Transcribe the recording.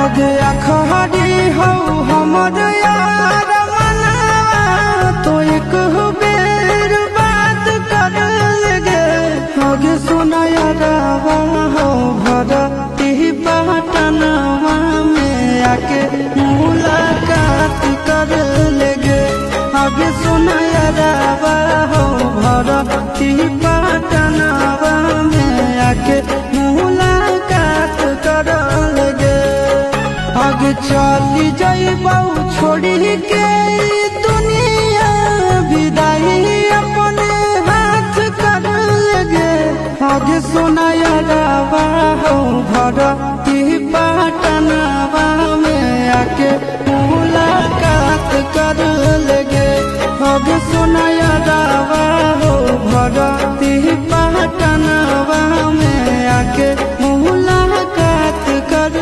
आगे अखड़ी हो हमर यार मनवा तो एक बेर बात कर लगे आगे सुना यारवा हो भरती पटनवा में आके मुलाकात कर लगे आगे सुना यारवा हो भरती पटनवा में आके मुलाकात कर लगे आगे चली जाइबौ छोड़ी के दुनिया विदाई अपने हाथ कर लगे आगे सुना यारवा हो भरती